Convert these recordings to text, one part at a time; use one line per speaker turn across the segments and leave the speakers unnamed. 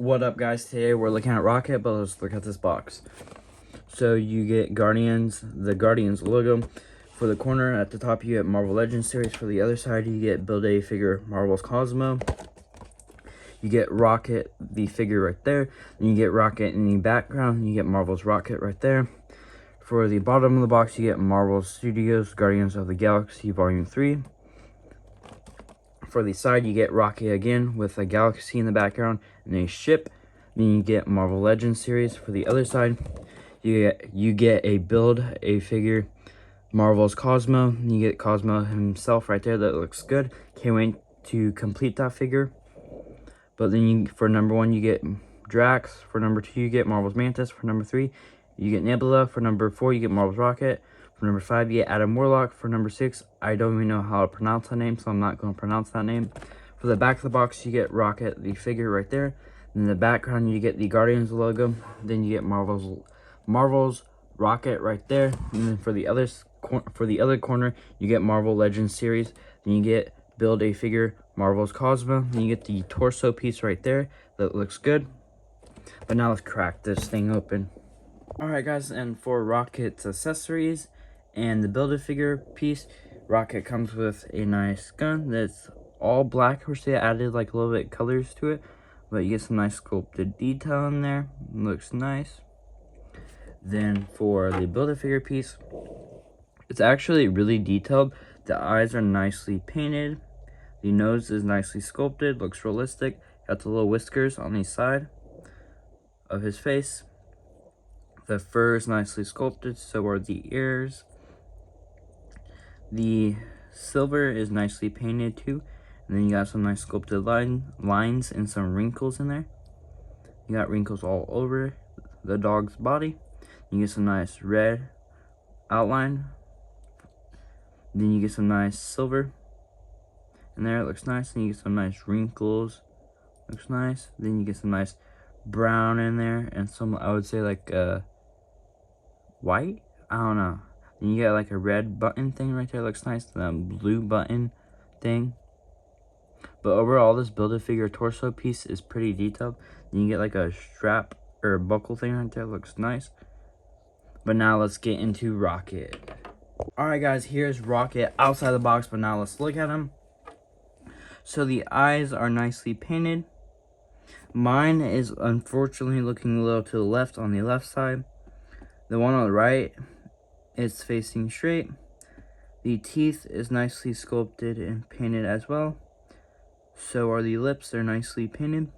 What up, guys? Today we're looking at Rocket, but let's look at this box. So you get the Guardians logo. For the corner at the top, you get Marvel Legends series. For the other side, you get Build a Figure Marvel's Cosmo. You get Rocket, the figure right there. Then you get Rocket in the background. You get Marvel's Rocket right there. For the bottom of the box, you get Marvel Studios Guardians of the Galaxy Volume 3. For the side, you get Rocket again with a galaxy in the background and a ship. Then you get Marvel Legends series. For the other side, you get a Build a Figure Marvel's Cosmo. You get Cosmo himself right there. That looks good. Can't wait to complete that figure. But then for number 1, you get Drax. For number 2, you get Marvel's Mantis. For number 3, you get Nebula. For number 4, you get Marvel's Rocket. For number 5, you get Adam Warlock. For number 6, I don't even know how to pronounce that name, so I'm not going to pronounce that name. For the back of the box, you get Rocket, the figure right there. In the background, you get the Guardians logo. Then you get Marvel's Rocket right there. And then for the other corner, you get Marvel Legends series. Then you get Build a Figure Marvel's Cosmo. Then you get the torso piece right there. That looks good. But now let's crack this thing open. Alright, guys, and for Rocket's accessories and the Build-A-Figure piece, Rocket comes with a nice gun that's all black. I wish they added like a little bit colors to it, but you get some nice sculpted detail in there. It looks nice. Then for the Build-A-Figure piece, it's actually really detailed. The eyes are nicely painted. The nose is nicely sculpted, looks realistic. Got the little whiskers on the side of his face. The fur is nicely sculpted, so are the ears. The silver is nicely painted too. And then you got some nice sculpted lines and some wrinkles in there. You got wrinkles all over the dog's body. You get some nice red outline. Then you get some nice silver in there. It looks nice. And you get some nice wrinkles. Looks nice. Then you get some nice brown in there. And some, I would say, like white? I don't know. Then you got like a red button thing right there. Looks nice. The blue button thing. But overall, this Build-A-Figure torso piece is pretty detailed. Then you get like a strap or a buckle thing right there. Looks nice. But now let's get into Rocket. Alright, guys, here's Rocket outside the box. But now let's look at him. So the eyes are nicely painted. Mine is unfortunately looking a little to the left on the left side. The one on the right is facing straight. The teeth is nicely sculpted and painted as well. So are the lips, they're nicely painted.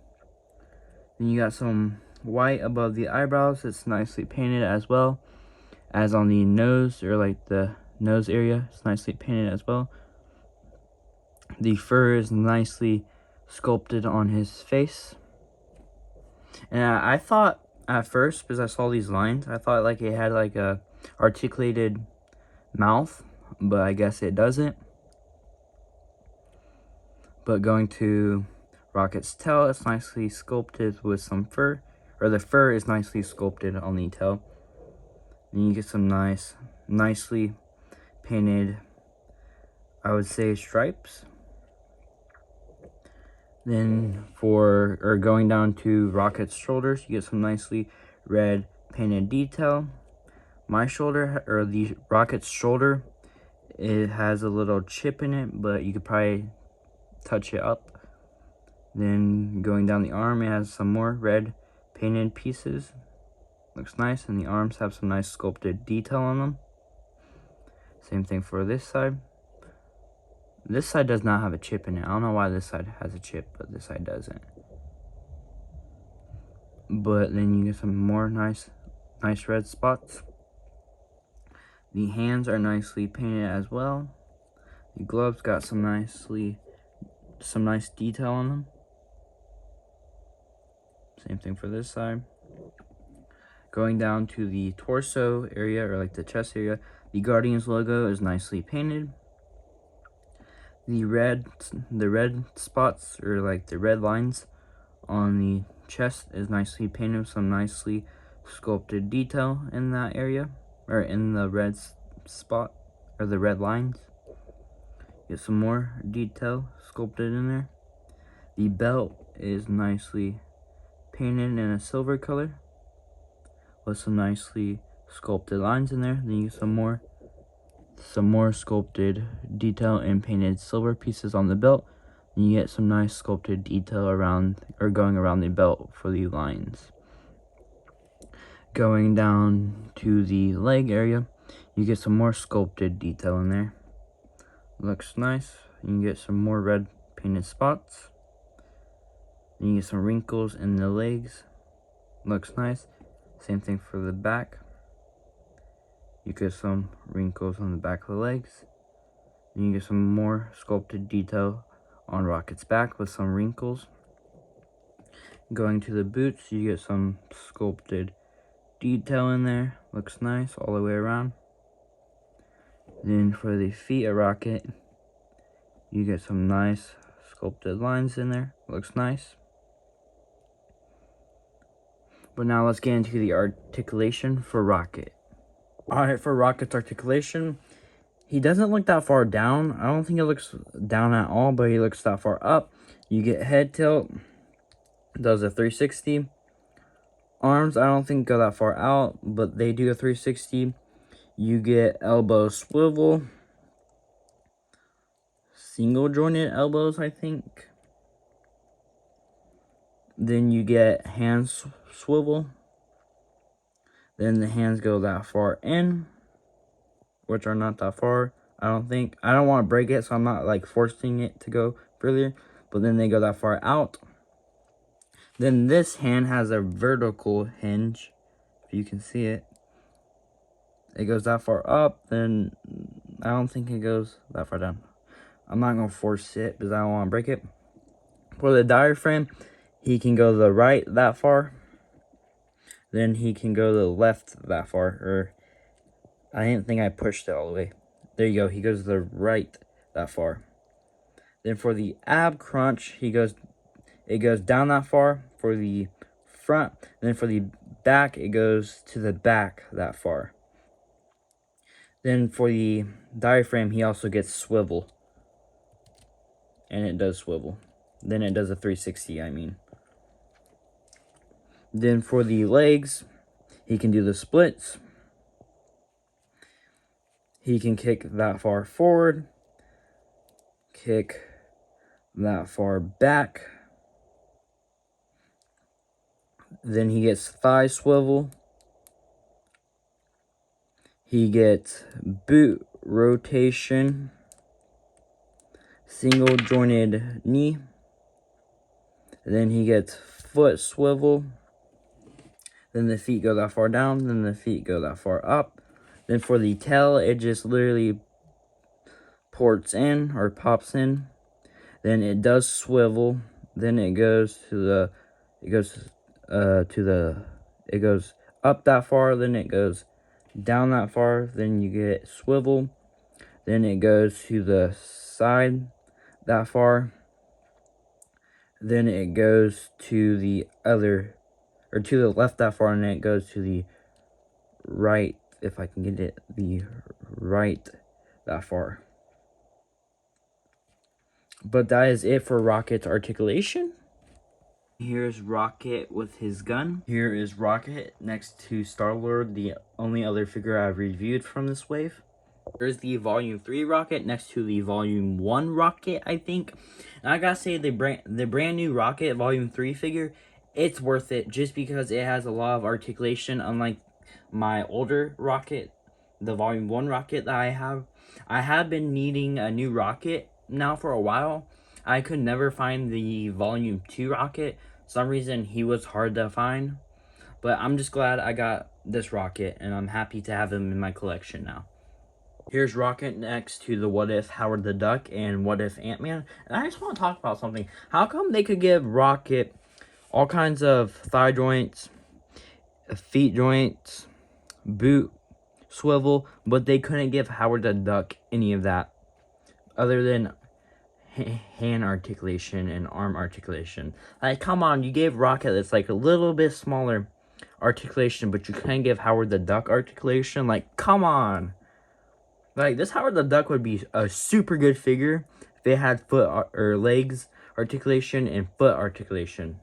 Then you got some white above the eyebrows, it's nicely painted as well. As on the nose, or like the nose area, it's nicely painted as well. The fur is nicely sculpted on his face. And I thought at first, because I saw these lines, I thought like it had like a articulated mouth, but I guess it doesn't. But going to Rocket's tail, it's nicely sculpted with some fur, or the fur is nicely sculpted on the tail. And you get some nicely painted, I would say, stripes. Then going down to Rocket's shoulders, you get some nicely red painted detail. My shoulder, or the Rocket's shoulder, it has a little chip in it, but you could probably touch it up. Then going down the arm, it has some more red painted pieces. Looks nice, and the arms have some nice sculpted detail on them. Same thing for this side. This side does not have a chip in it. I don't know why this side has a chip, but this side doesn't. But then you get some more nice red spots. The hands are nicely painted as well. The gloves got some nice detail on them. Same thing for this side. Going down to the torso area, or like the chest area, the Guardians logo is nicely painted. The red spots, or like the red lines on the chest, is nicely painted with some nicely sculpted detail in that area, or in the red spot, or the red lines. Get some more detail sculpted in there. The belt is nicely painted in a silver color with some nicely sculpted lines in there. Then you get some more sculpted detail and painted silver pieces on the belt. And you get some nice sculpted detail around or going around the belt for the lines. Going down to the leg area, you get some more sculpted detail in there. Looks nice. You can get some more red painted spots. Then you get some wrinkles in the legs. Looks nice. Same thing for the back. You get some wrinkles on the back of the legs. Then you get some more sculpted detail on Rocket's back with some wrinkles. Going to the boots, you get some sculpted detail in there. Looks nice all the way around. Then for the feet of Rocket, you get some nice sculpted lines in there. Looks nice. But now let's get into the articulation for Rocket. Alright, for Rocket's articulation, he doesn't look that far down. I don't think it looks down at all, but he looks that far up. You get head tilt, does a 360. Arms, I don't think go that far out, but they do a 360. You get elbow swivel. Single jointed elbows, I think. Then you get hand swivel. Then the hands go that far in, which are not that far, I don't think. I don't want to break it, so I'm not like forcing it to go further, but then they go that far out. Then this hand has a vertical hinge, if you can see it. It goes that far up, then I don't think it goes that far down. I'm not going to force it because I don't want to break it. For the diaphragm, he can go to the right that far. Then he can go to the left that far. Or I didn't think I pushed it all the way. There you go. He goes to the right that far. Then for the ab crunch, it goes down that far for the front. And then for the back, it goes to the back that far. Then for the diaphragm, he also gets swivel. And it does swivel. Then it does a 360, I mean. Then for the legs, he can do the splits. He can kick that far forward. Kick that far back. Then he gets thigh swivel. He gets boot rotation. Single jointed knee. Then he gets foot swivel. Then the feet go that far down. Then the feet go that far up. Then for the tail, it just literally ports in or pops in. Then it does swivel. Then it goes it goes up that far. Then it goes down that far. Then you get swivel. Then it goes to the side that far. Then it goes to the other, or to the left that far, and then it goes to the right, if I can get it, the right that far. But that is it for Rocket's articulation. Here's Rocket with his gun. Here is Rocket next to Star-Lord, the only other figure I've reviewed from this wave. There's the Volume 3 Rocket next to the Volume 1 Rocket, I think. And I gotta say, the brand new Rocket Volume 3 figure, it's worth it just because it has a lot of articulation, unlike my older Rocket, the Volume 1 Rocket that I have. I have been needing a new Rocket now for a while. I could never find the Volume 2 Rocket. For some reason, he was hard to find. But I'm just glad I got this Rocket, and I'm happy to have him in my collection now. Here's Rocket next to the What If Howard the Duck and What If Ant-Man. And I just want to talk about something. How come they could give Rocket all kinds of thigh joints, feet joints, boot, swivel, but they couldn't give Howard the Duck any of that other than hand articulation and arm articulation? Like, come on, you gave Rocket that's like a little bit smaller articulation, but you couldn't give Howard the Duck articulation? Like, come on. Like, this Howard the Duck would be a super good figure if they had foot or legs articulation and foot articulation.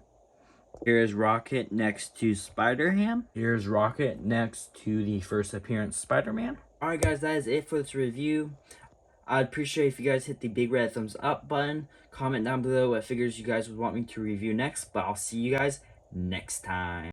Here's Rocket next to Spider-Ham. Here's Rocket next to the first appearance Spider-Man. Alright guys, that is it for this review. I'd appreciate if you guys hit the big red thumbs up button. Comment down below what figures you guys would want me to review next. But I'll see you guys next time.